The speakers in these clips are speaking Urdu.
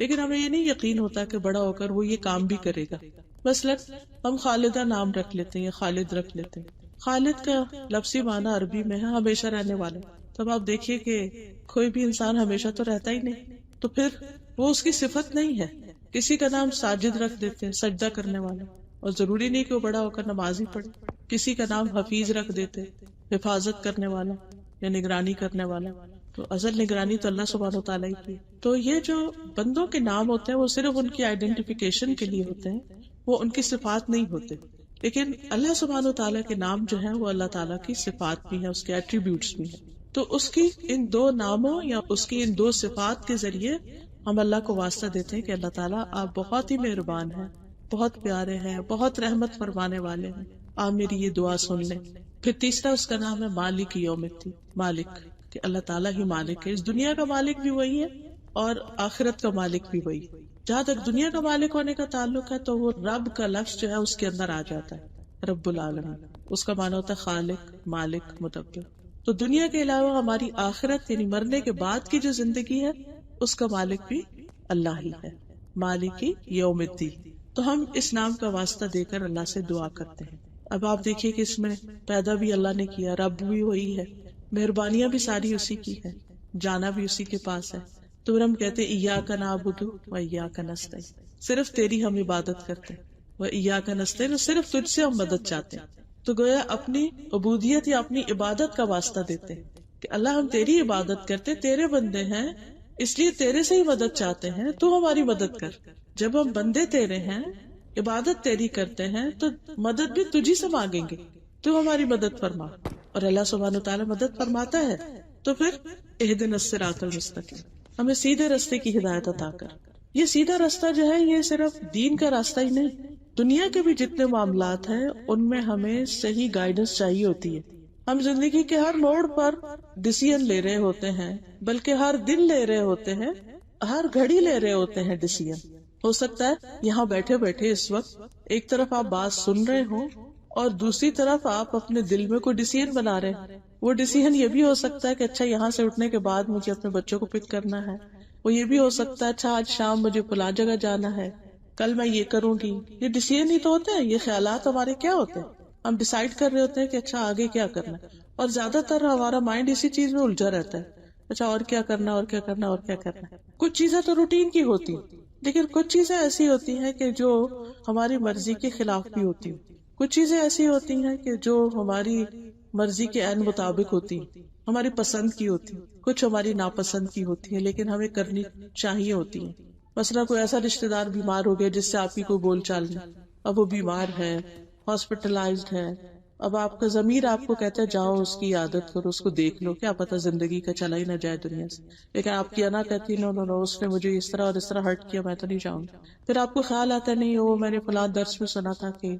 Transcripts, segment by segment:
لیکن ہمیں یہ نہیں یقین ہوتا کہ بڑا ہو کر وہ یہ کام بھی کرے گا. مثلا ہم خالدہ نام رکھ لیتے ہیں یا خالد رکھ لیتے ہیں. خالد کا لفظی معنی عربی میں ہے ہمیشہ رہنے والا. تو اب آپ دیکھیے کہ کوئی بھی انسان ہمیشہ تو رہتا ہی نہیں، تو پھر وہ اس کی صفت نہیں ہے. کسی کا نام ساجد رکھ دیتے ہیں، سجدہ کرنے والا، اور ضروری نہیں کہ وہ بڑا ہو کر نماز ہی پڑھے. کسی کا نام حفیظ رکھ دیتے، حفاظت کرنے والا یا نگرانی کرنے والا. تو اصل نگرانی تو اللہ سبحانہ و تعالیٰ کی. تو یہ جو بندوں کے نام ہوتے ہیں وہ صرف ان کی آئیڈینٹیفیکیشن کے لیے ہوتے ہیں، وہ ان کی صفات نہیں ہوتے. لیکن اللہ سبحانہ و تعالیٰ کے نام جو ہیں وہ اللہ تعالیٰ کی صفات بھی ہیں، اس کے ایٹریبیوٹس بھی ہیں. تو اس کی ان دو ناموں یا اس کی ان دو صفات کے ذریعے ہم اللہ کو واسطہ دیتے ہیں کہ اللہ تعالیٰ آپ بہت ہی مہربان ہیں، بہت پیارے ہیں، بہت رحمت فرمانے والے ہیں، آپ میری یہ دعا سن لیں. پھر تیسرا اس کا نام ہے مالک یوم الدین، مالک، کہ اللہ تعالیٰ ہی مالک ہے. اس دنیا کا مالک بھی وہی ہے اور آخرت کا مالک بھی وہی. جہاں تک دنیا کا مالک ہونے کا تعلق ہے تو وہ رب کا لفظ جو ہے اس کے اندر آ جاتا ہے، رب العالمین. اس کا معنی ہوتا ہے خالق، مالک، مدبر. تو دنیا کے علاوہ ہماری آخرت یعنی مرنے کے بعد کی جو زندگی ہے اس کا مالک بھی اللہ ہی ہے، مالک یوم الدین. تو ہم اس نام کا واسطہ دے کر اللہ سے دعا کرتے ہیں. اب آپ دیکھیے کہ اس میں پیدا بھی اللہ نے کیا، رب بھی وہی ہے، مہربانیاں بھی ساری اسی کی ہے، جانا بھی اسی کے پاس ہے. تو پھر ہم کہتے ایاک نعبد و ایاک نستعین، صرف تیری ہم عبادت کرتے ہیں، و ایاک نستعین، صرف تجھ سے ہم مدد چاہتے ہیں. تو گویا اپنی عبودیت یا اپنی عبادت کا واسطہ دیتے ہیں کہ اللہ ہم تیری عبادت کرتے، تیرے بندے ہیں، اس لیے تیرے سے ہی مدد چاہتے ہیں، تو ہماری مدد کر. جب ہم بندے تیرے ہیں، عبادت تیری کرتے ہیں، تو مدد بھی تجھی سے مانگیں گے، تو ہماری مدد فرما. اور اللہ سبحانہ وتعالی مدد فرماتا ہے. تو پھر اہدنا الصراط المستقیم، ہمیں سیدھے راستے کی ہدایت عطا کر. یہ سیدھا راستہ جو ہے یہ صرف دین کا راستہ ہی نہیں، دنیا کے بھی جتنے معاملات ہیں ان میں ہمیں صحیح گائیڈنس چاہیے ہوتی ہے. ہم زندگی کے ہر موڑ پر ڈیسیژن لے رہے ہوتے ہیں، بلکہ ہر دن لے رہے ہوتے ہیں، ہر گھڑی لے رہے ہوتے ہیں ڈیسیژن. ہو سکتا ہے یہاں بیٹھے بیٹھے اس وقت ایک طرف آپ بات سن رہے ہوں اور دوسری طرف آپ اپنے دل میں کوئی ڈیسیژن بنا رہے ہیں. وہ ڈیسیژن یہ بھی ہو سکتا ہے کہ اچھا یہاں سے اٹھنے کے بعد مجھے اپنے بچوں کو پک کرنا ہے. وہ یہ بھی ہو سکتا ہے اچھا آج شام مجھے فلاں جگہ جانا ہے، کل میں یہ کروں گی. یہ ڈیسیژن ہی تو ہوتے ہیں، یہ خیالات ہمارے کیا ہوتے ہیں. ہم ڈیسائیڈ کر رہے ہوتے ہیں کہ اچھا آگے کیا کرنا ہے، اور زیادہ تر ہمارا مائنڈ اسی چیز میں الجھا رہتا ہے، اچھا اور کیا کرنا، اور کیا کرنا، اور کیا کرنا. کچھ چیزیں تو روٹین کی ہوتی ہیں، لیکن کچھ چیزیں ایسی ہوتی ہیں کہ جو ہماری مرضی کے خلاف بھی ہوتی ہیں. کچھ چیزیں ایسی ہوتی ہیں کہ جو ہماری مرضی کے عین مطابق ہوتی ہیں، ہماری پسند کی ہوتی ہیں، کچھ ہماری ناپسند کی ہوتی ہیں لیکن ہمیں کرنی چاہیے ہوتی ہیں. مثلا کوئی ایسا رشتہ دار بیمار ہو گیا جس سے آپ کی کوئی بول چال نہیں، اب وہ بیمار ہے، ہاسپٹلائزڈ ہے. اب آپ کا ضمیر آپ کو کہتا ہے جاؤ اس کی عادت کرو، اس کو دیکھ لو، کیا پتہ زندگی کا چلا ہی نہ جائے دنیا سے. لیکن آپ کی انا کہتی نو نو نو، اس نے مجھے اس طرح اور اس طرح ہرٹ کیا، میں تو نہیں جاؤں گی. پھر آپ کو خیال آتا ہے نہیں وہ میں نے فلاں درس میں سنا تھا کہ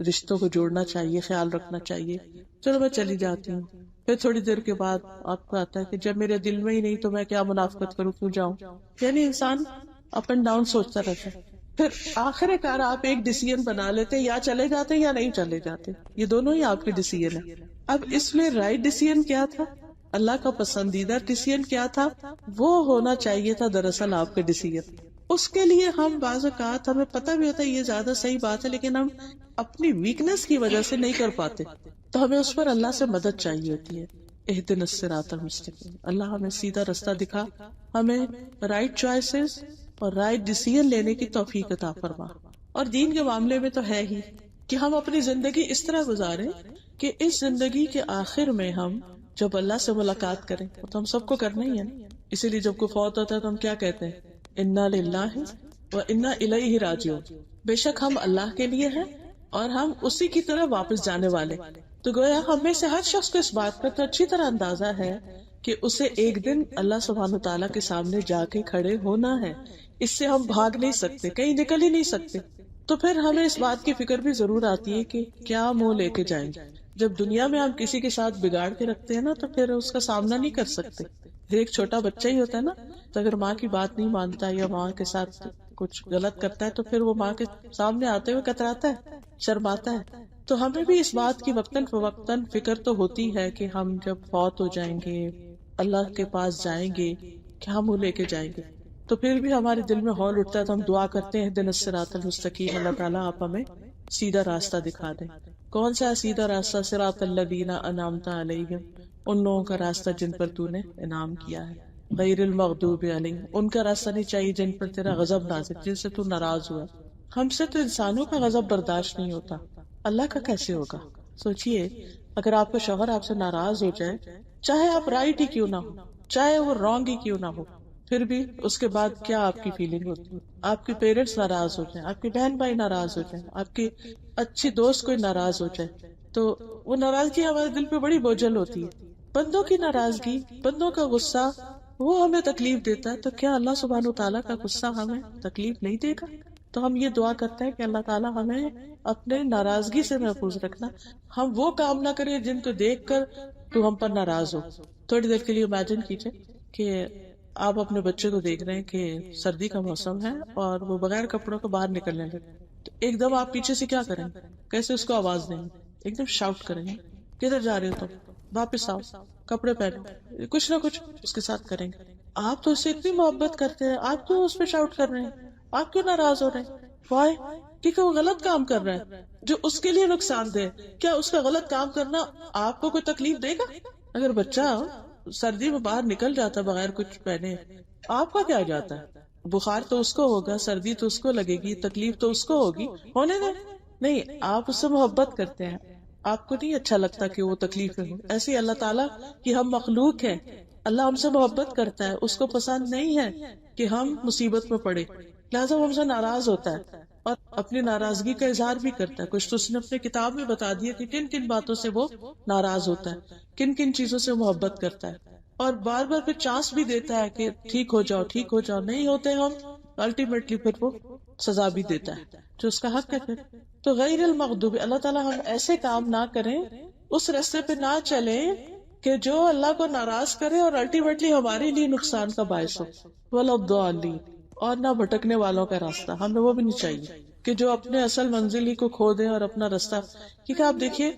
رشتوں کو جوڑنا چاہیے، خیال رکھنا چاہیے، چلو میں چلی جاتی ہوں. پھر تھوڑی دیر کے بعد آپ کو آتا ہے کہ جب میرے دل میں ہی نہیں تو میں کیا منافقت کروں، کیوں جاؤں. یعنی انسان اپ اینڈ ڈاؤن سوچتا رہتا ہے. پھر آخر کار آپ ایک ڈیسیژن بنا لیتے، یا چلے جاتے یا نہیں چلے جاتے، یہ دونوں ہی آپ کے ڈیسیژن ہیں. اب اس میں رائٹ ڈیسیژن کیا تھا، اللہ کا پسندیدہ ڈیسیژن کیا تھا، وہ ہونا چاہیے تھا دراصل آپ کے ڈیسیژن. اس کے لیے ہم بعض اوقات ہمیں پتہ بھی ہوتا ہے یہ زیادہ صحیح بات ہے، لیکن ہم اپنی ویکنس کی وجہ سے نہیں کر پاتے، تو ہمیں اس پر اللہ سے مدد چاہیے ہوتی ہے. اہدنا الصراط المستقیم، اللہ ہمیں سیدھا راستہ دکھا، ہمیں رائٹ چوائسز اور رائٹ ڈیسیژن لینے کی توفیق عطا فرما. اور دین کے معاملے میں تو ہے ہی کہ ہم اپنی زندگی اس طرح گزاریں کہ اس زندگی کے آخر میں ہم جب اللہ سے ملاقات کریں، تو ہم سب کو کرنا ہی ہے نا. اسی لیے جب کوئی فوت ہوتا ہے تو ہم کیا کہتے ہیں، انا للہ و انا الیہ راجعون، بے شک ہم اللہ کے لیے ہیں اور ہم اسی کی طرح واپس جانے والے. تو گویا ہم میں سے ہر شخص کو اس بات کا تو اچھی طرح اندازہ ہے کہ اسے ایک دن اللہ سبحانہ تعالیٰ کے سامنے جا کے کھڑے ہونا ہے. اس سے ہم بھاگ نہیں سکتے، کہیں نکل ہی نہیں سکتے. تو پھر ہمیں اس بات کی فکر بھی ضرور آتی ہے کہ کیا منہ لے کے جائیں گے. جب دنیا میں ہم کسی کے ساتھ بگاڑ کے رکھتے ہیں نا تو پھر اس کا سامنا نہیں کر سکتے. ایک چھوٹا بچہ ہی ہوتا ہے نا، تو اگر ماں کی بات نہیں مانتا یا ماں کے ساتھ کچھ غلط کرتا ہے تو پھر وہ ماں کے سامنے آتے ہوئے کتراتا ہے، شرماتا ہے. تو ہمیں بھی اس بات کی وقتاً فوقتاً فکر تو ہوتی ہے کہ ہم جب فوت ہو جائیں گے، اللہ کے پاس جائیں گے، کیا منہ لے کے جائیں گے. تو پھر بھی ہمارے دل میں ہول اٹھتا ہے تو ہم دعا کرتے ہیں اہدنا الصراط المستقیم، اللہ تعالیٰ آپ ہمیں سیدھا راستہ دکھا دیں۔ کون سا سیدھا راستہ؟ صراط الذین انعمت علیہم، ان لوگوں کا راستہ جن پر تو نے انعام کیا ہے، غیر المغضوب علیہم، ان کا راستہ نہیں چاہیے جن پر تیرا غضب نازل، جن سے تو ناراض ہوا۔ ہم سے تو انسانوں کا غضب برداشت نہیں ہوتا، اللہ کا کیسے ہوگا؟ سوچئے اگر آپ کا شوہر آپ سے ناراض ہو جائے، چاہے آپ رائٹ ہی کیوں نہ ہو، چاہے وہ رانگ ہی کیوں نہ ہو، پھر بھی اس کے بعد کیا آپ کی فیلنگ ہوتی ہے؟ آپ کے پیرنٹس ناراض ہو جائیں، آپ کی بہن بھائی ناراض ہو جائیں، آپ کی اچھی دوست کوئی ناراض ہو جائے، تو وہ ناراضگی ہمارے دل پہ بڑی بوجھل ہوتی ہے۔ بندوں کی ناراضگی، بندوں کا غصہ وہ ہمیں تکلیف دیتا ہے، تو کیا اللہ سبحانہ وتعالیٰ کا غصہ ہمیں تکلیف نہیں دے گا؟ تو ہم یہ دعا کرتے ہیں کہ اللہ تعالیٰ ہمیں اپنے ناراضگی سے محفوظ رکھنا، ہم وہ کام نہ کریں جن کو دیکھ کر تو ہم پر ناراض ہو۔ تھوڑی دیر کے لیے امیجن کیجئے کہ آپ اپنے بچے کو دیکھ رہے ہیں کہ سردی کا موسم ہے اور وہ بغیر کپڑوں کو باہر نکلنے لگے، تو ایک دم آپ پیچھے سے کیا کریں گے؟ کیسے اس کو آواز دیں گے؟ ایک دم شاؤٹ کریں گے، کدھر جا رہے ہو تم، واپس آؤ، کپڑے پہنو، کچھ نہ کچھ اس کے ساتھ کریں گے۔ آپ تو اس سے اتنی محبت کرتے ہیں، آپ کیوں اس پہ شاؤٹ کر رہے ہیں؟ آپ کیوں ناراض ہو رہے ہیں؟ وائی؟ کیونکہ وہ غلط کام کر رہا ہے جو اس کے لیے نقصان دہ۔ کیا اس کا غلط کام کرنا آپ کو کوئی تکلیف دے گا؟ اگر بچہ سردی میں باہر نکل جاتا بغیر کچھ پہنے، آپ کا کیا جاتا ہے؟ بخار تو اس کو ہوگا، سردی تو اس کو لگے گی، تکلیف تو اس کو ہوگی، ہونے دیں۔ نہیں، آپ اس سے محبت کرتے ہیں، آپ کو نہیں اچھا لگتا کہ وہ تکلیف میں ہو۔ ایسے ہی اللہ تعالیٰ کی ہم مخلوق ہیں، اللہ ہم سے محبت کرتا ہے، اس کو پسند نہیں ہے کہ ہم مصیبت میں پڑے، لہٰذا وہ ہم سے ناراض ہوتا ہے اور اپنی ناراضگی کا اظہار بھی کرتا ہے۔ کچھ تو اس نے اپنے کتاب میں بتا دیا کہ کن کن باتوں سے وہ ناراض ہوتا ہے، کن کن چیزوں سے محبت کرتا ہے، اور بار بار پھر چانس بھی دیتا ہے کہ ٹھیک ہو جاؤ، ٹھیک ہو جاؤ، نہیں ہوتے ہم، الٹیمیٹلی پھر وہ سزا بھی دیتا ہے جو اس کا حق ہے۔ پھر تو غیر المغضوب، اللہ تعالیٰ ہم ایسے کام نہ کریں، اس راستے پہ نہ چلیں کہ جو اللہ کو ناراض کرے اور الٹیمیٹلی ہمارے لیے نقصان کا باعث ہو۔ ولا الضالین، اور نہ بھٹکنے والوں کا راستہ، ہمیں وہ بھی نہیں چاہیے کہ جو اپنے اصل منزل ہی کو کھو دیں اور اپنا راستہ۔ کیونکہ آپ دیکھیے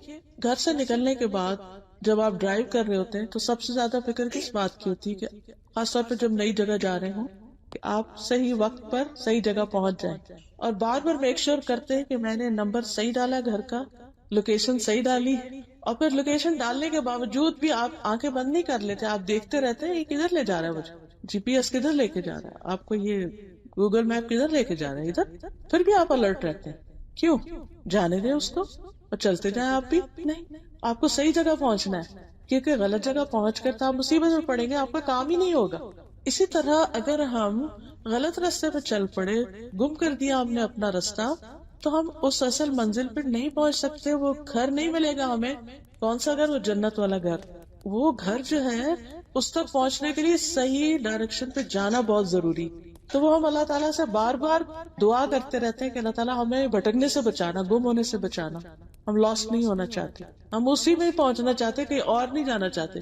گھر سے نکلنے کے بعد جب آپ ڈرائیو کر رہے ہوتے ہیں تو سب سے زیادہ فکر کس بات کی ہوتی ہے؟ کہ خاص طور پہ جب نئی جگہ جا رہے ہوں کہ آپ صحیح وقت پر صحیح جگہ پہنچ جائیں، اور بار بار میک شور کرتے ہیں کہ میں نے نمبر صحیح ڈالا، گھر کا لوکیشن صحیح ڈالی، اور پھر لوکیشن ڈالنے کے باوجود بھی آپ آنکھیں بند نہیں کر لیتے، آپ دیکھتے رہتے ہیں یہ کدھر لے جا رہا ہے مجھے، جی پی ایس کدھر لے کے جا رہا ہے، آپ کو یہ گوگل میپ کدھر لے کے جا رہا ہے، ادھر، پھر بھی آپ الرٹ رہتے ہیں۔ کیوں؟ جانے دیں اس کو اور چلتے جائیں آپ بھی۔ نہیں، آپ کو صحیح جگہ پہنچنا ہے، کیونکہ غلط جگہ پہنچ کر تو آپ مصیبت میں پڑیں گے، آپ کا کام ہی نہیں ہوگا۔ اسی طرح اگر ہم غلط راستے پہ چل پڑے، گم کر دیا ہم نے اپنا راستہ، تو ہم اس اصل منزل پہ نہیں پہنچ سکتے، وہ گھر نہیں ملے گا ہمیں۔ کون سا گھر؟ وہ جنت والا گھر۔ وہ گھر جو ہے اس تک پہنچنے کے لیے صحیح ڈائریکشن پہ جانا بہت ضروری، تو وہ ہم اللہ تعالیٰ سے بار بار دعا کرتے رہتے ہیں کہ اللہ تعالیٰ ہمیں بھٹکنے سے بچانا، گم ہونے سے بچانا۔ ہم لاسٹ نہیں ہونا چاہتے، ہم اسی میں پہنچنا چاہتے، کہیں اور نہیں جانا چاہتے۔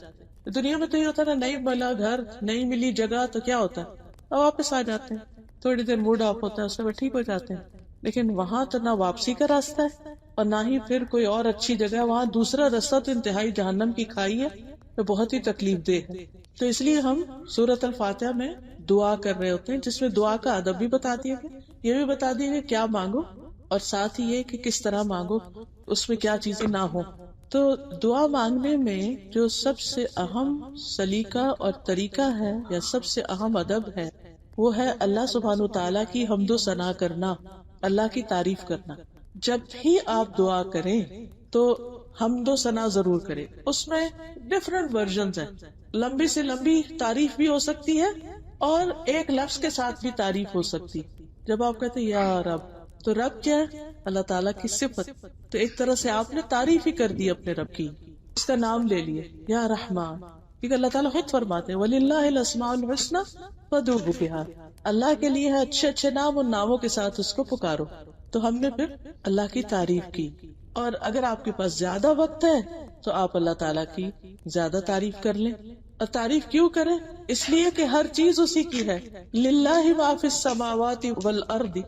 دنیا میں تو یہ ہوتا ہے نا، نہیں ملا گھر، نہیں ملی جگہ، تو کیا ہوتا ہے؟ اب واپس آ جاتے ہیں، تھوڑی دیر موڈ آف ہوتا ہے، اس میں ٹھیک ہو جاتے ہیں۔ لیکن وہاں تو نہ واپسی کا راستہ ہے اور نہ ہی پھر کوئی اور اچھی جگہ، وہاں دوسرا راستہ تو انتہائی جہنم کی کھائی ہے، تو بہت ہی تکلیف دہ ہے۔ تو اس لیے ہم سورۃ الفاتحہ میں دعا کر رہے ہوتے ہیں، جس میں دعا کا ادب بھی بتا دیا گیا، یہ بھی بتا دیا گیا کیا مانگو، اور ساتھ ہی یہ کہ کس طرح مانگو، اس میں کیا چیزیں نہ ہو۔ تو دعا مانگنے میں جو سب سے اہم سلیقہ اور طریقہ ہے یا سب سے اہم ادب ہے، وہ ہے اللہ سبحانہ تعالیٰ کی حمد و ثنا کرنا، اللہ کی تعریف کرنا۔ جب بھی آپ دعا کریں تو حمد و ثنا ضرور کریں۔ اس میں ڈفرنٹ ورژنز ہیں، لمبی سے لمبی تعریف بھی ہو سکتی ہے اور ایک لفظ کے ساتھ بھی تعریف ہو سکتی۔ جب آپ کہتے ہیں یا رب، تو رب کیا ہے؟ اللہ تعالیٰ کی صفت، تو ایک طرح سے آپ نے تعریف ہی کر دی اپنے رب کی، اس کا نام لے لیے یا رحمان، کیونکہ اللہ تعالیٰ خود فرماتے ہیں وَلِلَّهِ الْأَسْمَاءُ الْحُسْنَى فَادْعُوهُ بِهَا، اللہ کے لیے ہے اچھے اچھے نام، ان ناموں کے ساتھ اس کو پکارو۔ تو ہم نے پھر اللہ کی تعریف کی، اور اگر آپ کے پاس زیادہ وقت ہے تو آپ اللہ تعالیٰ کی زیادہ تعریف کر لیں۔ اور تعریف کیوں کریں؟ اس لیے کہ ہر چیز اسی کی ہے، للہ ما فی السماوات والارض،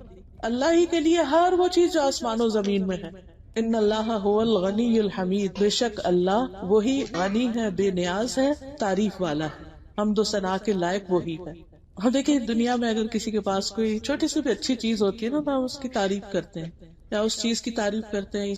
اللہ ہی کے لیے ہر وہ چیز جو آسمان و زمین میں ہے۔ ان اللہ هو الغنی الحمید، بے شک اللہ وہی غنی ہے، بے نیاز ہے، تعریف والا ہے، حمد و ثنا کے لائق وہی ہے۔ ہم دیکھیں دنیا میں اگر کسی کے پاس کوئی چھوٹی سی بھی اچھی چیز ہوتی ہے نا تو ہم اس کی تعریف کرتے ہیں، یا اس چیز کی تعریف کرتے ہیں،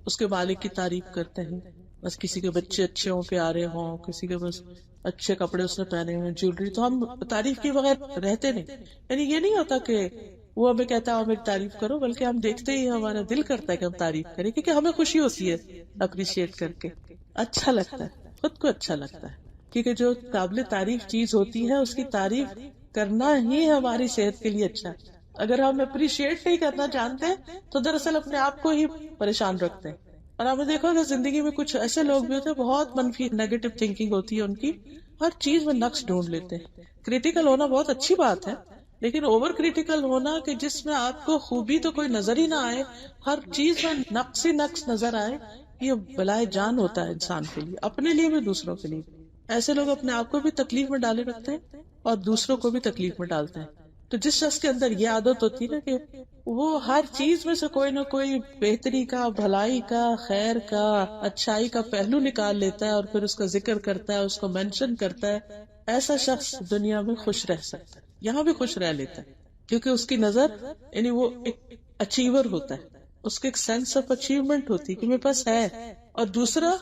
اس کے مالک کی تعریف کرتے ہیں. بس کسی کے بچے اچھے ہوں، پیارے ہوں، کسی کے بس اچھے کپڑے اس نے پہنے ہوئے، جیولری، تو ہم تعریف کے بغیر رہتے نہیں. یعنی یہ نہیں ہوتا کہ وہ ہمیں کہتا ہے میری تعریف کرو، بلکہ ہم دیکھتے ہی ہمارا دل کرتا ہے کہ ہم تعریف کریں، کیونکہ ہمیں خوشی ہوتی ہے اپریشیٹ کر کے، اچھا لگتا ہے، خود کو اچھا لگتا ہے. کیونکہ جو قابل تعریف چیز ہوتی ہے اس کی تعریف کرنا ہی ہماری صحت کے لیے اچھا ہے. اگر ہم اپریشیٹ نہیں کرنا جانتے تو دراصل اپنے آپ کو ہی پریشان رکھتے ہیں. اور آپ نے دیکھا کہ زندگی میں کچھ ایسے لوگ بھی ہوتے ہیں بہت منفی نیگیٹو تھنکنگ ہوتی ہے ان کی، ہر چیز میں نقص ڈھونڈ لیتے ہیں. کریٹیکل ہونا بہت اچھی بات ہے، لیکن اوور کریٹیکل ہونا کہ جس میں آپ کو خوبی تو کوئی نظر ہی نہ آئے، ہر چیز میں نقص ہی نقص نظر آئے، یہ بلائے جان ہوتا ہے انسان کے لیے، اپنے لیے بھی دوسروں کے لیے. ایسے لوگ اپنے آپ کو بھی تکلیف میں ڈالے رکھتے ہیں اور دوسروں کو بھی تکلیف میں ڈالتے ہیں. تو جس شخص کے اندر یہ عادت ہوتی ہے نا کہ وہ ہر چیز میں سے کوئی نہ کوئی بہتری کا، بھلائی کا، خیر کا، اچھائی کا پہلو نکال لیتا ہے اور پھر اس کا ذکر کرتا ہے، اس کو مینشن کرتا ہے، ایسا شخص دنیا میں خوش رہ سکتا ہے، یہاں بھی خوش رہ لیتا ہے. کیونکہ اس کی نظر یعنی وہ ایک اچیور ہوتا ہے، اس کو ایک سینس آف اچیومنٹ ہوتی ہے کہ میرے پاس ہے. اور دوسرا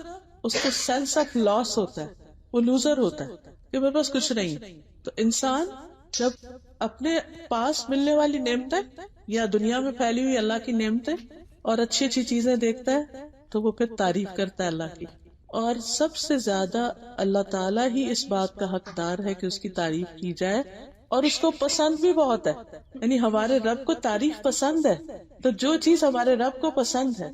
اس کو سینس آف لاس ہوتا ہے، وہ لوزر ہوتا ہے کہ میرے پاس کچھ نہیں. تو انسان جب اپنے پاس ملنے والی نعمتیں یا دنیا میں پھیلی ہوئی اللہ کی نعمتیں اور اچھی اچھی چیزیں دیکھتا ہے تو وہ پھر تعریف کرتا ہے اللہ کی. اور سب سے زیادہ اللہ تعالیٰ ہی اس بات کا حقدار ہے کہ اس کی تعریف کی جائے، اور اس کو پسند بھی بہت ہے. یعنی ہمارے رب کو تعریف پسند ہے، تو جو چیز ہمارے رب کو پسند ہے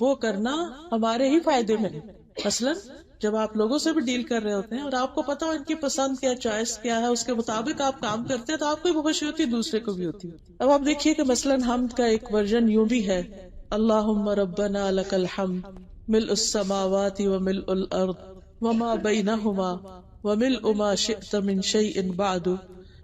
وہ کرنا ہمارے ہی فائدے میں ہے. مثلاً جب آپ لوگوں سے بھی ڈیل کر رہے ہوتے ہیں اور آپ کو پتا ہو ان کی پسند کیا، چوائس کیا ہے، اس کے مطابق آپ کام کرتے ہیں تو آپ کو بھی خوشی ہوتی ہے، دوسرے کو بھی ہوتی ہے. اب آپ دیکھیے کہ مثلاً حمد کا ایک ورژن یوں بھی ہے، اللہم ربنا لک الحمد ملء السماوات وملء الارض وما بینہما وملء ما شئت من شیء بعد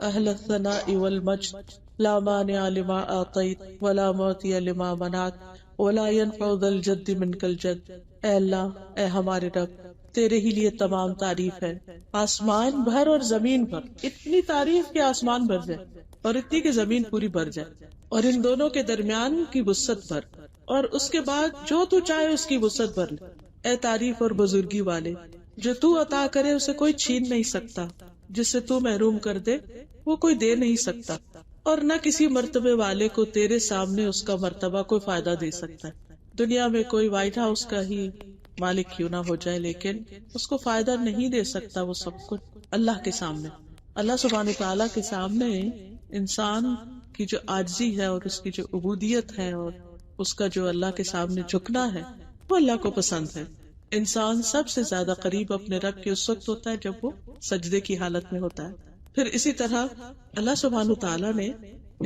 اہل الثناء والمجد لا مانع لما آتیت ولا معطی لما منعت ولا ينفع ذا الجد منک الجد. اے اللہ، اے ہمارے رب، تیرے ہی لیے تمام تعریف ہے، آسمان بھر اور زمین بھر. اتنی تعریف کہ آسمان بھر جائے اور اتنی کہ زمین پوری بھر جائے، اور ان دونوں کے درمیان کی وسعت بھر، اور اس کے بعد جو تو چاہے اس کی وسعت بھر لے. اے تعریف اور بزرگی والے، جو تو عطا کرے اسے کوئی چھین نہیں سکتا، جس سے تو محروم کر دے وہ کوئی دے نہیں سکتا، اور نہ کسی مرتبے والے کو تیرے سامنے اس کا مرتبہ کوئی فائدہ دے سکتا ہے. دنیا میں کوئی وائٹ ہاؤس کا ہی مالک کیوں نہ ہو جائے، لیکن اس کو فائدہ نہیں دے سکتا وہ سب کچھ اللہ کے سامنے. اللہ سبحانہ تعالیٰ کے سامنے انسان کی جو عاجزی ہے اور اس کی جو عبودیت ہے اور اس کا جو اللہ کے سامنے جھکنا ہے وہ اللہ کو پسند ہے. انسان سب سے زیادہ قریب اپنے رب کے اس وقت ہوتا ہے جب وہ سجدے کی حالت میں ہوتا ہے. پھر اسی طرح اللہ سبحانہ تعالیٰ نے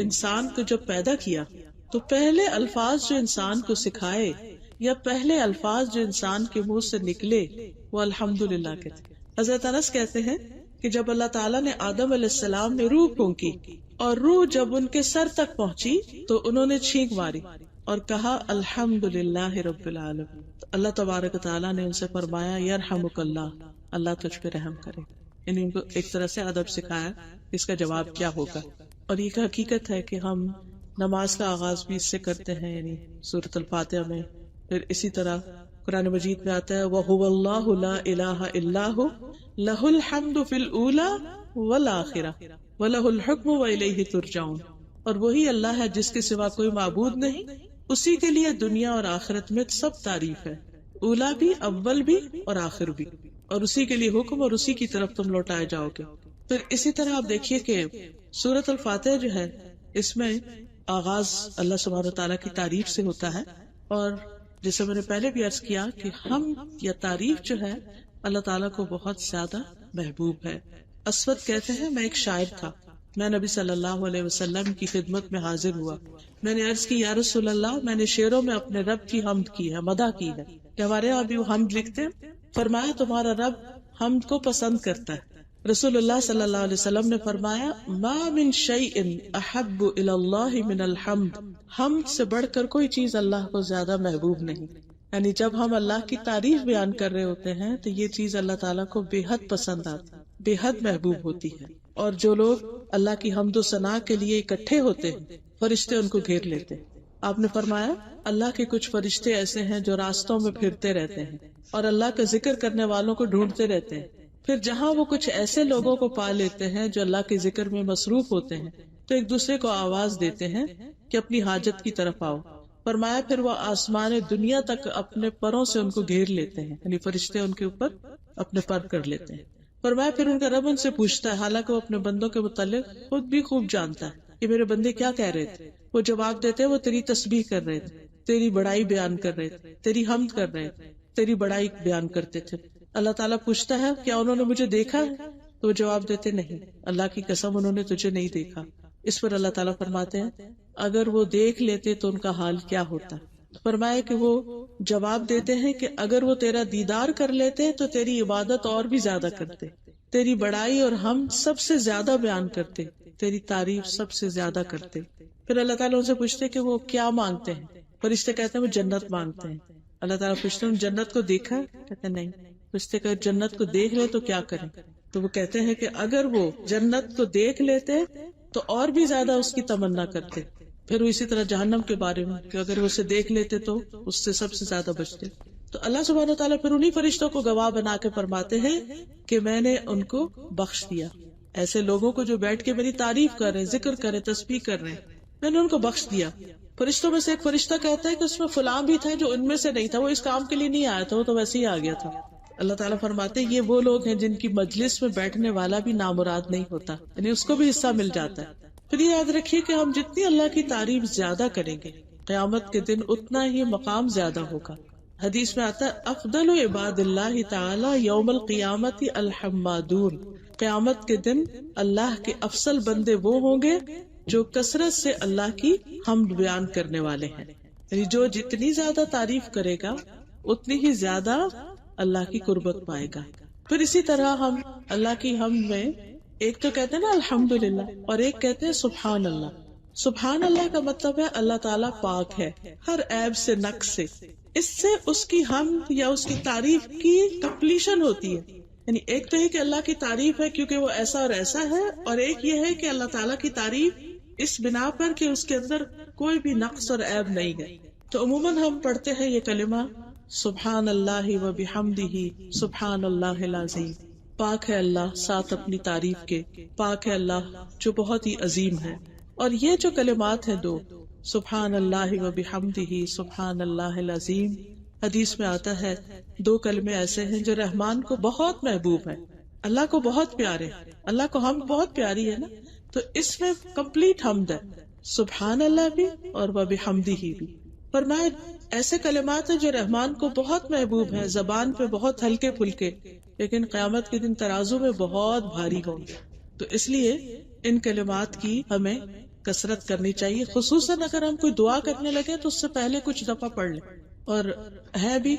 انسان کو جب پیدا کیا تو پہلے الفاظ جو انسان کو سکھائے یا پہلے الفاظ جو انسان کے منہ سے نکلے وہ الحمدللہ کے تھے. حضرت انس کہتے ہیں کہ جب اللہ تعالیٰ نے آدم علیہ السلام نے روح پھونکی اور روح جب ان کے سر تک پہنچی تو انہوں نے چھینک ماری اور کہا الحمدللہ رب العالمین. اللہ تبارک تعالیٰ نے ان سے فرمایا یرحمک اللہ، اللہ تجھ پہ رحم کرے. یعنی ان کو ایک طرح سے ادب سکھایا اس کا جواب کیا ہوگا. اور یہ حقیقت ہے کہ ہم نماز کا آغاز بھی اس سے کرتے ہیں، یعنی سورۃ الفاتحہ میں. پھر اسی طرح قرآن مجید میں آتا ہے وَهُوَ اللَّهُ لَا إِلَٰهَ إِلَّا هُوَ لَهُ الْحَمْدُ فِي الْأُولَىٰ وَالْآخِرَةِ وَلَهُ الْحُكْمُ وَإِلَيْهِ تُرْجَعُونَ. اور وہی اللہ ہے جس کے سوا کوئی معبود نہیں، اسی کے لیے دنیا اور آخرت میں سب تعریف ہے، اولا بھی، اول بھی اور آخر بھی، اور اسی کے لیے حکم اور اسی کی طرف تم لوٹائے جاؤ گے. پھر اسی طرح آپ دیکھیے کہ سورۃ الفاتحہ جو ہے اس میں آغاز اللہ سبحانہ تعالیٰ کی تعریف سے ہوتا ہے. اور جیسے میں نے پہلے بھی عرض کیا کہ ہم یا تعریف جو ہے اللہ تعالیٰ کو بہت زیادہ محبوب ہے. اسود کہتے ہیں میں ایک شاعر تھا، میں نبی صلی اللہ علیہ وسلم کی خدمت میں حاضر ہوا. میں نے عرض کی یا رسول اللہ، میں نے شعروں میں اپنے رب کی حمد کی ہے، مدح کی ہے. کہ ہمارے یہاں بھی وہ حمد لکھتے ہیں. فرمایا تمہارا رب حمد کو پسند کرتا ہے. رسول اللہ صلی اللہ علیہ وسلم نے فرمایا ما من شیء احب الی اللہ من الحمد. حمد سے بڑھ کر کوئی چیز اللہ کو زیادہ محبوب نہیں. یعنی جب ہم اللہ کی تعریف بیان کر رہے ہوتے ہیں تو یہ چیز اللہ تعالیٰ کو بے حد پسند آتی، بے حد محبوب ہوتی ہے. اور جو لوگ اللہ کی حمد و ثنا کے لیے اکٹھے ہوتے ہیں فرشتے ان کو گھیر لیتے ہیں. آپ نے فرمایا اللہ کے کچھ فرشتے ایسے ہیں جو راستوں میں پھرتے رہتے ہیں اور اللہ کا ذکر کرنے والوں کو ڈھونڈتے رہتے ہیں. پھر جہاں وہ کچھ ایسے لوگوں کو پا لیتے ہیں جو اللہ کے ذکر میں مصروف ہوتے ہیں تو ایک دوسرے کو آواز دیتے ہیں کہ اپنی حاجت کی طرف آؤ. فرمایا پھر وہ آسمان دنیا تک اپنے پروں سے ان کو گھیر لیتے ہیں، یعنی فرشتے ان کے اوپر اپنے پر کر لیتے ہیں. فرمایا پھر ان کا رب ان سے پوچھتا ہے، حالانکہ وہ اپنے بندوں کے متعلق خود بھی خوب جانتا ہے کہ میرے بندے کیا کہہ رہے تھے. وہ جواب دیتے ہیں وہ تیری تسبیح کر رہے تھے، تیری بڑائی بیان کر رہے تھے، تیری حمد کر رہے تھے، تیری بڑائی بیان کرتے تھے. اللہ تعالیٰ پوچھتا ہے کیا انہوں نے مجھے دیکھا ہے؟ تو وہ جواب دیتے نہیں، اللہ کی قسم انہوں نے تجھے نہیں دیکھا. اس پر اللہ تعالیٰ فرماتے ہیں اگر وہ دیکھ لیتے تو ان کا حال کیا ہوتا. فرمایا کہ وہ جواب دیتے ہیں کہ اگر وہ تیرا دیدار کر لیتے تو تیری عبادت اور بھی زیادہ کرتے، تیری بڑائی اور ہم سب سے زیادہ بیان کرتے، تیری تعریف سب سے زیادہ کرتے. پھر اللہ تعالیٰ ان سے پوچھتے کہ وہ کیا مانگتے ہیں. فرشتے کہتے ہیں وہ جنت مانگتے ہیں. اللہ تعالیٰ پوچھتے ہیں جنت کو دیکھا؟ کہتے ہیں نہیں. پوچھتے کہ جنت کو دیکھ لے تو کیا کریں؟ تو وہ کہتے ہیں کہ اگر وہ جنت کو دیکھ لیتے تو اور بھی زیادہ اس کی تمنا کرتے. پھر وہ اسی طرح جہنم کے بارے میں کہ اگر وہ اسے دیکھ لیتے تو اس سے سب سے زیادہ بچتے. تو اللہ سبحانہ و تعالیٰ پھر انہی فرشتوں کو گواہ بنا کے فرماتے ہیں کہ میں نے ان کو بخش دیا. ایسے لوگوں کو جو بیٹھ کے میری تعریف کر رہے ہیں، ذکر کر رہے ہیں، تسبیح کر رہے ہیں، میں نے ان کو بخش دیا. فرشتوں میں سے ایک فرشتہ کہتا ہے کہ اس میں فلاں بھی تھا جو ان میں سے نہیں تھا، وہ اس کام کے لیے نہیں آیا تھا، وہ تو ویسے ہی آ گیا تھا. اللہ تعالیٰ فرماتے ہیں یہ وہ لوگ ہیں جن کی مجلس میں بیٹھنے والا بھی نامراد نہیں ہوتا، یعنی اس کو بھی حصہ مل جاتا ہے. پھر یہ یاد رکھیے کہ ہم جتنی اللہ کی تعریف زیادہ کریں گے قیامت کے دن اتنا ہی مقام زیادہ ہوگا. حدیث میں آتا ہے افضل عباد اللہ تعالی یوم القیامت الحمادون. قیامت کے دن اللہ کے افضل بندے وہ ہوں گے جو کثرت سے اللہ کی حمد بیان کرنے والے ہیں. یعنی جو جتنی زیادہ تعریف کرے گا اتنی ہی زیادہ اللہ کی قربت پائے گا. پھر اسی طرح ہم اللہ کی حمد میں ایک تو کہتے ہیں نا الحمدللہ اور ایک کہتے ہیں سبحان اللہ. سبحان اللہ کا مطلب ہے اللہ تعالیٰ پاک ہے ہر عیب سے، نقص سے. اس سے اس کی حمد یا اس کی تعریف کی کمپلیشن ہوتی ہے. یعنی ایک تو ہے کہ اللہ کی تعریف ہے کیونکہ وہ ایسا اور ایسا ہے، اور ایک یہ ہے کہ اللہ تعالیٰ کی تعریف اس بنا پر کہ اس کے اندر کوئی بھی نقص اور عیب نہیں ہے. تو عموماً ہم پڑھتے ہیں یہ کلمہ سبحان اللہ و بحمدہ سبحان اللہ العظیم. پاک ہے اللہ ساتھ اپنی تعریف کے، پاک ہے اللہ جو بہت ہی عظیم ہے. اور یہ جو کلمات ہیں دو، سبحان اللہ و بحمدہ سبحان اللہ العظیم، حدیث میں آتا ہے دو کلمے ایسے ہیں جو رحمان کو بہت محبوب ہیں، اللہ کو بہت پیارے. اللہ کو حمد بہت پیاری ہے نا، تو اس میں کمپلیٹ حمد ہے، سبحان اللہ بھی اور و بحمدہ بھی. فرمائے ایسے کلمات ہیں جو رحمان کو بہت محبوب ہیں، زبان پہ بہت ہلکے پھلکے، لیکن قیامت کے دن ترازو میں بہت بھاری ہوں گے. تو اس لیے ان کلمات کی ہمیں کثرت کرنی چاہیے. خصوصاً اگر ہم کوئی دعا کرنے لگے تو اس سے پہلے کچھ دفعہ پڑھ لیں. اور ہے بھی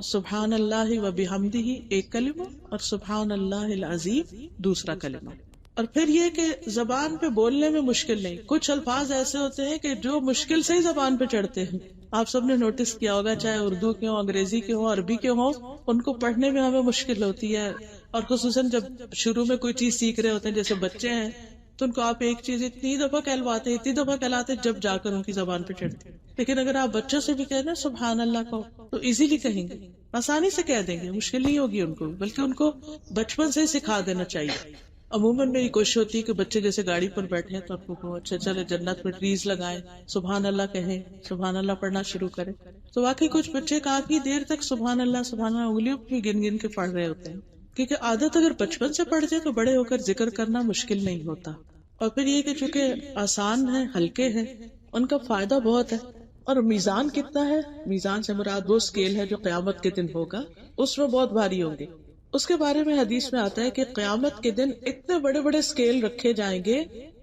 سبحان اللہ و بحمدہ ایک کلمہ اور سبحان اللہ العظیم دوسرا کلمہ. اور پھر یہ کہ زبان پہ بولنے میں مشکل نہیں. کچھ الفاظ ایسے ہوتے ہیں کہ جو مشکل سے ہی زبان پہ چڑھتے ہیں. آپ سب نے نوٹس کیا ہوگا، چاہے اردو کے ہوں، انگریزی کے ہوں، عربی کے ہوں، ان کو پڑھنے میں ہمیں مشکل ہوتی ہے. اور خصوصاً جب شروع میں کوئی چیز سیکھ رہے ہوتے ہیں، جیسے بچے ہیں، تو ان کو آپ ایک چیز اتنی دفعہ کہلواتے ہیں، اتنی دفعہ کہلاتے جب جا کر ان کی زبان پہ چڑھتی. لیکن اگر آپ بچوں سے بھی کہنا سبحان اللہ کو تو ایزیلی کہیں گے، آسانی سے کہہ دیں گے، مشکل نہیں ہوگی ان کو. بلکہ ان کو بچپن سے سکھا دینا چاہیے. عموماً میری کوشش ہوتی ہے کہ بچے جیسے گاڑی پر بیٹھے ہیں تو آپ کو اچھا چلے جنت میں ٹریز لگائیں، سبحان اللہ کہیں، سبحان اللہ پڑھنا شروع کریں. تو واقعی کچھ بچے کافی دیر تک سبحان اللہ انگلیوں بھی گن گن کے پڑھ رہے ہوتے ہیں، کیونکہ عادت اگر بچپن سے پڑھ جائے تو بڑے ہو کر ذکر کرنا مشکل نہیں ہوتا. اور پھر یہ کہ چونکہ آسان ہے، ہلکے ہیں، ان کا فائدہ بہت ہے. اور میزان کتنا ہے؟ میزان سے مراد وہ اسکیل ہے جو قیامت کے دن ہوگا، اس میں بہت بھاری ہوں گے. اس کے بارے میں حدیث میں آتا ہے کہ قیامت کے دن اتنے بڑے بڑے اسکیل رکھے جائیں گے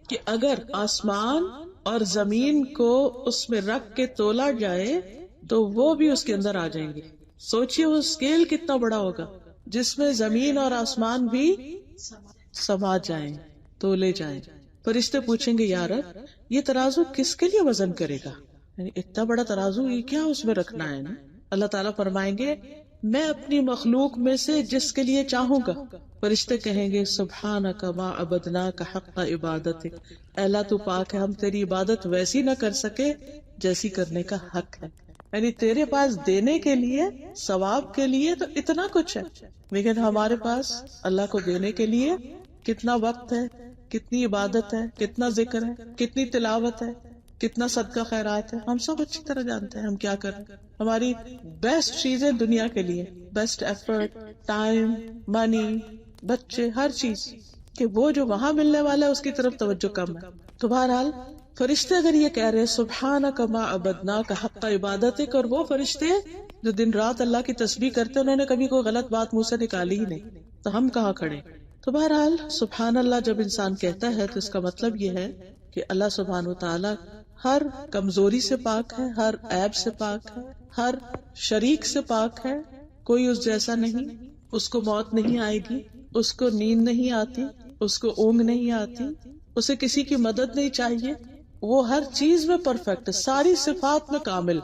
کہ اگر آسمان اور زمین کو اس میں رکھ کے تولا جائے تو وہ بھی اس کے اندر آ جائیں گے. سوچئے وہ اسکیل کتنا بڑا ہوگا جس میں زمین اور آسمان بھی سما جائیں، تولے جائیں. فرشتے پوچھیں گے یا رب یہ ترازو کس کے لیے وزن کرے گا؟ یعنی اتنا بڑا ترازو یہ کیا اس میں رکھنا ہے نا؟ اللہ تعالیٰ فرمائیں گے میں اپنی مخلوق میں سے جس کے لیے چاہوں گا. فرشتے کہیں گے سبحانک ما عبدناک حق عبادتک، اے اللہ تو پاک ہے، ہم تیری عبادت ویسی نہ کر سکے جیسی کرنے کا حق ہے. یعنی تیرے پاس دینے کے لیے، ثواب کے لیے تو اتنا کچھ ہے، لیکن ہمارے پاس اللہ کو دینے کے لیے کتنا وقت ہے، کتنی عبادت ہے، کتنا ذکر ہے، کتنی تلاوت ہے، کتنا صدقہ خیرات ہے، ہم سب اچھی طرح جانتے ہیں ہم کیا کریں. ہماری بیسٹ چیزیں دنیا کے لیے، بیسٹ ایفرٹ، ٹائم، منی، بچے، ہر چیز، کہ وہ جو وہاں ملنے والا ہے اس کی طرف توجہ کم ہے. تو بہرحال فرشتے اگر یہ کہہ رہے سبحانک ما عبدناک حق عبادتک، اور وہ فرشتے جو دن رات اللہ کی تسبیح کرتے انہوں نے کبھی کوئی غلط بات منہ سے نکالی ہی نہیں، تو ہم کہاں کھڑے. تو بہرحال سبحان اللہ جب انسان کہتا ہے تو اس کا مطلب یہ ہے کہ اللہ سبحانہ وتعالی ہر کمزوری سے پاک ہے، ہر عیب سے پاک ہے، ہر شریک سے پاک ہے، کوئی اس جیسا نہیں، اس کو موت نہیں آئے گی، اس کو نیند نہیں آتی، اس کو اونگ نہیں آتی، اسے کسی کی مدد نہیں چاہیے، وہ ہر چیز میں پرفیکٹ ہے، ساری صفات میں کامل.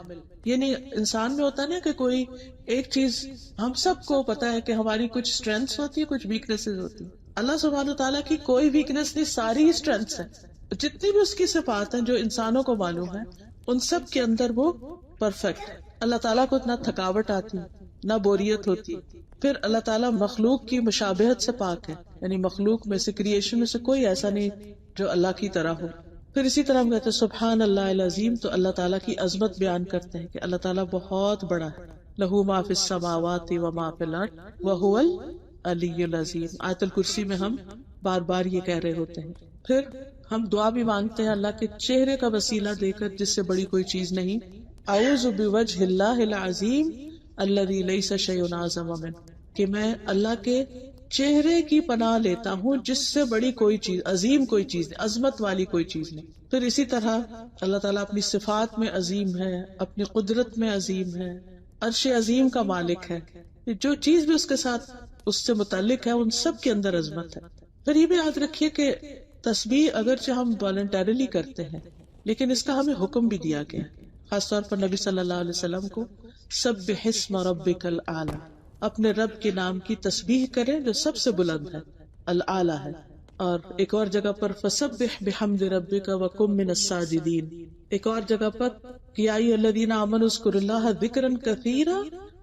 یعنی انسان میں ہوتا ہے نا کہ کوئی ایک چیز، ہم سب کو پتا ہے کہ ہماری کچھ اسٹرینتھس ہوتی ہے، کچھ ویکنیسز ہوتی ہیں. اللہ سبحانہ تعالیٰ کی کوئی ویکنیس نہیں، ساری ہی اسٹرینتھس ہیں. جتنی بھی اس کی صفات ہیں جو انسانوں کو معلوم ہے ان سب کے اندر وہ پرفیکٹ. اللہ تعالیٰ کو نہ تھکاوٹ آتی، نہ بوریت ہوتی. پھر اللہ تعالیٰ مخلوق کی مشابہت سے پاک ہے، یعنی مخلوق میں سے، کریشن میں سے کوئی ایسا نہیں جو اللہ کی طرح ہو. پھر اسی طرح ہم کہتے ہیں سبحان اللہ العظیم، تو اللہ تعالیٰ کی عظمت بیان کرتے ہیں کہ اللہ تعالیٰ بہت بڑا ہے. لہو ما فی السماوات و ما فی الارض وہو العلی العظیم. آیت الکرسی میں ہم بار بار یہ کہہ رہے ہوتے ہیں. پھر ہم دعا بھی مانگتے ہیں اللہ کے چہرے کا وسیلہ دے کر جس سے بڑی کوئی چیز نہیں. اعوذ بوجہ اللہ العظیم الذی لیس شیء اعظم منہ، کہ میں اللہ کے چہرے کی پناہ لیتا ہوں جس سے بڑی کوئی چیز، عظیم کوئی چیز نہیں، عظمت والی کوئی چیز نہیں. پھر اسی طرح اللہ تعالیٰ اپنی صفات میں عظیم ہے، اپنی قدرت میں عظیم ہے، عرش عظیم کا مالک ہے. جو چیز بھی اس کے ساتھ اس سے متعلق ہے ان سب کے اندر عظمت ہے. پھر یہ بھی یاد رکھیے کہ تسبیح اگرچہ ہم والنٹریلی کرتے ہیں لیکن اس کا ہمیں حکم بھی دیا گیا ہے، خاص طور پر نبی صلی اللہ علیہ وسلم کو سبح اسم ربک الاعلی، اپنے رب کے نام کی تسبیح کریں جو سب سے بلند ہے، الاعلی ہے. اور ایک اور جگہ پر فسبح بحمد ربک وکن من الساجدین. ایک اور جگہ پر یا ایھا الذین آمنوا اذکروا اللہ ذکرا کثیرا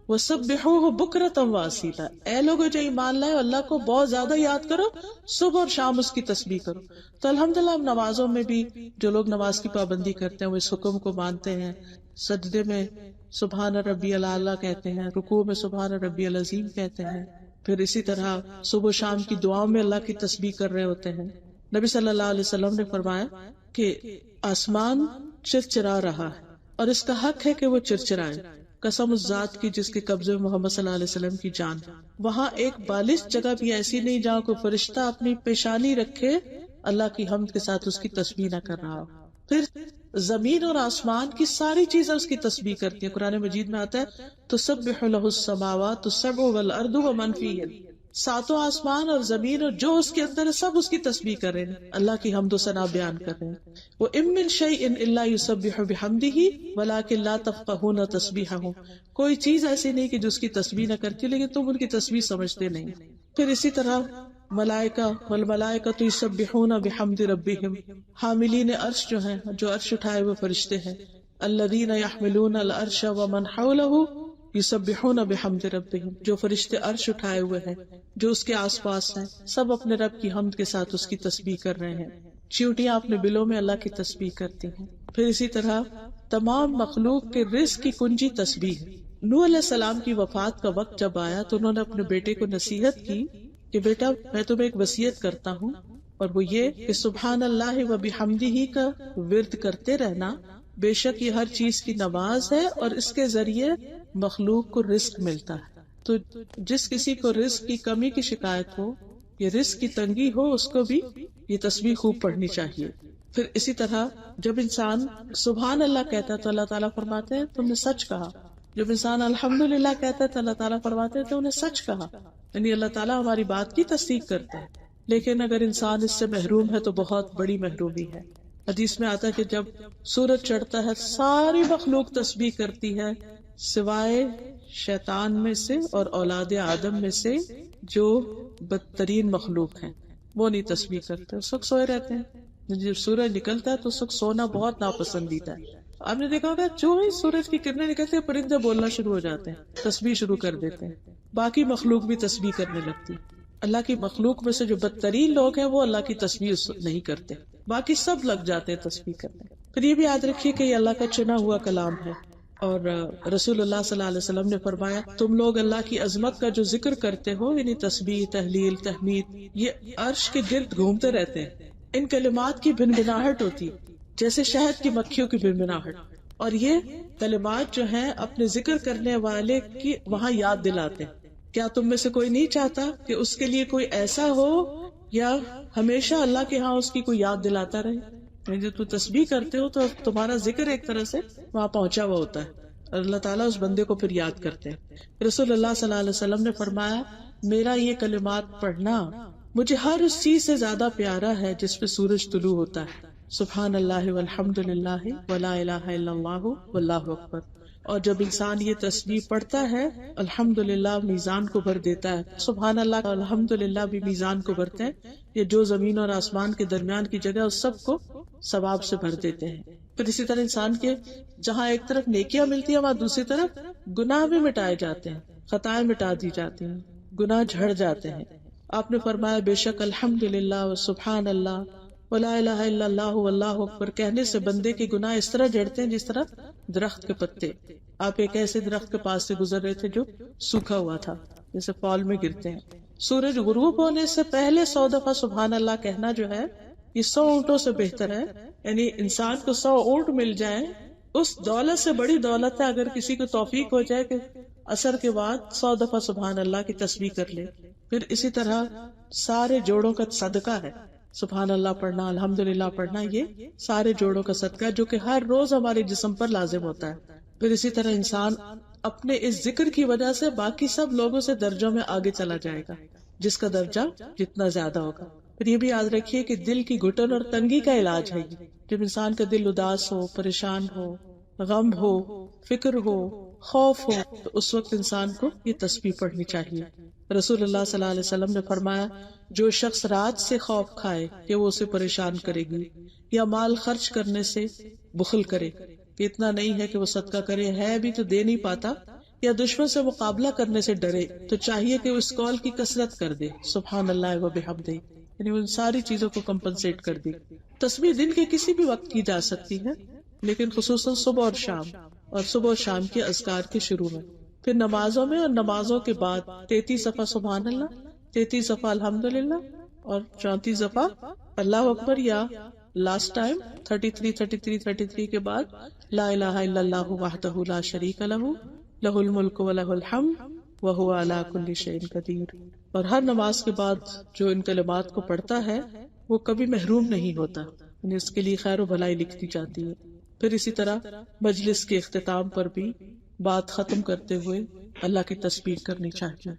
وسبحوہ بکرۃ واصیلا. اے لوگوں جو ایمان لائے اللہ کو بہت زیادہ یاد کرو، صبح اور شام اس کی تسبیح کرو. تو الحمدللہ ہم نمازوں میں بھی جو لوگ نماز کی پابندی کرتے ہیں وہ اس حکم کو مانتے ہیں. سجدے میں سبحان ربی الاعلیٰ کہتے ہیں، رکوع میں سبحان ربی العظیم کہتے ہیں. پھر اسی طرح صبح و شام کی دعاؤں میں اللہ کی تسبیح کر رہے ہوتے ہیں. نبی صلی اللہ علیہ وسلم نے فرمایا کہ آسمان چرچرا رہا ہے اور اس کا حق ہے کہ وہ چرچرائے. قسم اس ذات کی جس کے قبضے میں محمد صلی اللہ علیہ وسلم کی جان. وہاں ایک بالش جگہ بھی ایسی نہیں جہاں کوئی فرشتہ اپنی پیشانی رکھے اللہ کی حمد کے ساتھ اس کی تسبیح نہ کر رہا ہو. پھر زمین اور آسمان کی ساری چیزیں اس کی تسبیح کرتی ہیں. قرآن مجید میں آتا ہے تسبح لہ السماوات السبع والارض ومن فیہن، ساتوں آسمان اور زمین اور جو اس کے اندر ہے سب اس کی تسبیح کر رہے ہیں، اللہ کی حمد و ثنا بیان کر رہے ہیں. وَإِن مِّن شَيْءٍ إِلَّا يُسَبِّحُ بِحَمْدِهِ وَلَٰكِن لَّا تَفْقَهُونَ تَسْبِيحَهُمْ. کوئی چیز ایسی نہیں کہ جو اس کی تسبیح نہ کرتی لیکن تم ان کی تسبیح سمجھتے نہیں. پھر اسی طرح ملائکہ والملائکۃ یسبحون بحمد ربہم، حاملین عرش جو ہیں، جو عرش اٹھائے ہوئے فرشتے ہیں، الذین یحملون العرش ومن حولہ یسبحون بحمد ربہم، جو فرشتے عرش اٹھائے ہوئے ہیں، جو اس کے آس پاس ہیں، سب اپنے رب کی حمد کے ساتھ اس کی تسبیح کر رہے ہیں. چیونٹیاں اپنے بلوں میں اللہ کی تسبیح کرتی ہیں. پھر اسی طرح تمام مخلوق کے رزق کی کنجی تسبیح ہے. نوح علیہ السلام کی وفات کا وقت جب آیا تو انہوں نے اپنے بیٹے کو نصیحت کی کہ بیٹا میں تمہیں ایک وصیت کرتا ہوں، اور وہ یہ کہ سبحان اللہ و بحمدہ کا ورد کرتے رہنا. بے شک یہ ہر چیز کی نماز ہے اور اس کے ذریعے مخلوق کو رزق ملتا ہے. تو جس کسی کو رزق کی کمی کی شکایت ہو یا رزق کی تنگی ہو اس کو بھی یہ تسبیح خوب پڑھنی چاہیے. پھر اسی طرح جب انسان سبحان اللہ کہتا ہے تو اللہ تعالیٰ فرماتے ہیں تم نے سچ کہا. جب انسان الحمدللہ کہتا ہے تو اللہ تعالیٰ فرماتے ہیں تو انہیں سچ کہا. یعنی اللہ تعالیٰ ہماری بات کی تصدیق کرتا ہے. لیکن اگر انسان اس سے محروم ہے تو بہت بڑی محرومی ہے. حدیث میں آتا ہے کہ جب سورج چڑھتا ہے ساری مخلوق تسبیح کرتی ہے سوائے شیطان میں سے اور اولاد آدم میں سے جو بدترین مخلوق ہیں وہ نہیں تسبیح کرتے، اس وقت سوئے رہتے ہیں۔ جب سورج نکلتا ہے تو اس وقت سونا بہت ناپسندیدہ ہے۔ آپ نے دیکھا ہوگا جو ہی سورج کی کرنیں نکلتی ہیں پرندے بولنا شروع ہو جاتے ہیں، تسبیح شروع کر دیتے ہیں، باقی مخلوق بھی تسبیح کرنے لگتی۔ اللہ کی مخلوق میں سے جو بدترین لوگ ہیں وہ اللہ کی تسبیح نہیں کرتے، باقی سب لگ جاتے ہیں تسبیح کرنے۔ پھر یہ بھی یاد رکھیے کہ یہ اللہ کا چنا ہوا کلام ہے، اور رسول اللہ صلی اللہ علیہ وسلم نے فرمایا تم لوگ اللہ کی عظمت کا جو ذکر کرتے ہو، یعنی تسبیح، تحلیل، تحمید، یہ عرش کے گرد گھومتے رہتے ہیں۔ ان کلمات کی بھنبھناہٹ ہوتی جیسے شہد کی مکھیوں کی بھنبھناہٹ، اور یہ کلمات جو ہیں اپنے ذکر کرنے والے کی وہاں یاد دلاتے ہیں۔ کیا تم میں سے کوئی نہیں چاہتا کہ اس کے لیے کوئی ایسا ہو یا ہمیشہ اللہ کے ہاں اس کی کوئی یاد دلاتا رہے؟ جب تم تسبیح کرتے ہو تو تمہارا ذکر ایک طرح سے وہاں پہنچا ہوا ہوتا ہے، اور اللہ تعالیٰ اس بندے کو پھر یاد کرتے ہیں۔ رسول اللہ صلی اللہ علیہ وسلم نے فرمایا میرا یہ کلمات پڑھنا مجھے ہر اس چیز سے زیادہ پیارا ہے جس پہ سورج طلوع ہوتا ہے۔ سبحان اللہ والحمد للہ ولا الہ الا اللہ واللہ اکبر۔ اور جب انسان یہ تسبیح پڑھتا ہے الحمدللہ میزان کو بھر دیتا ہے، سبحان اللہ الحمدللہ بھی میزان کو بھرتے ہیں، یہ جو زمین اور آسمان کے درمیان کی جگہ اس سب کو ثواب سے بھر دیتے ہیں۔ پھر اسی طرح انسان کے جہاں ایک طرف نیکیاں ملتی ہیں وہاں دوسری طرف گناہ بھی مٹائے جاتے ہیں، خطائیں مٹا دی جاتی ہیں، گناہ جھڑ جاتے ہیں۔ آپ نے فرمایا بے شک الحمدللہ و سبحان اللہ ولا الہ الا اللہ واللہ اکبر کہنے سے بندے کے گناہ اس طرح جھڑتے ہیں جس طرح درخت کے پتے۔ آپ ایک ایسے درخت کے پاس سے گزر رہے تھے جو سوکھا ہوا تھا، جیسے فال میں گرتے ہیں۔ سورج غروب ہونے سے پہلے 100 دفعہ سبحان اللہ کہنا جو ہے یہ 100 اونٹوں سے بہتر ہے، یعنی انسان کو 100 اونٹ مل جائیں اس دولت سے بڑی دولت ہے اگر کسی کو توفیق ہو جائے کہ عصر کے بعد 100 دفعہ سبحان اللہ کی تسبیح کر لے۔ پھر اسی طرح سارے جوڑوں کا صدقہ ہے سبحان اللہ پڑھنا، الحمدللہ پڑھنا، یہ سارے جوڑوں کا صدقہ جو کہ ہر روز ہمارے جسم پر لازم ہوتا ہے۔ پھر اسی طرح انسان اپنے اس ذکر کی وجہ سے باقی سب لوگوں سے درجوں میں آگے چلا جائے گا، جس کا درجہ جتنا زیادہ ہوگا۔ پھر یہ بھی یاد رکھیے کہ دل کی گھٹن اور تنگی کا علاج ہے یہ۔ جب انسان کا دل اداس ہو، پریشان ہو، غم ہو، فکر ہو، خوف ہو، تو اس وقت انسان کو یہ تسبیح پڑھنی چاہیے۔ رسول اللہ صلی اللہ علیہ وسلم نے فرمایا جو شخص رات سے خوف کھائے کہ وہ اسے پریشان کرے گی، یا مال خرچ کرنے سے بخل کرے کہ اتنا نہیں ہے کہ وہ صدقہ کرے، ہے بھی تو دے نہیں پاتا، یا دشمن سے مقابلہ کرنے سے ڈرے، تو چاہیے کہ وہ اس قول کی کثرت کر دے سبحان اللہ و بحمدہ، یعنی ان ساری چیزوں کو کمپنسیٹ کر دی۔ تسبیح دن کے کسی بھی وقت کی جا سکتی ہے، لیکن خصوصاً صبح اور شام، اور صبح اور شام کے اذکار کے شروع میں۔ پھر نمازوں میں اور نمازوں کے بعد 33 دفعہ سبحان اللہ، 33 دفعہ الحمدللہ، اور 34 دفعہ اللہ اکبر، یا لاسٹ ٹائم 33 کے بعد لا الہ الا اللہ وحدہ لا شریک لہ لہ الملک ولہ الحمد وہو علی کل شیء قدیر۔ اور ہر نماز کے بعد جو ان کلمات کو پڑھتا ہے وہ کبھی محروم نہیں ہوتا، یعنی اس کے لیے خیر و بھلائی لکھتی جاتی ہے۔ پھر اسی طرح مجلس کے اختتام پر بھی بات ختم کرتے ہوئے اللہ کی تسبیح کرنی چاہیے۔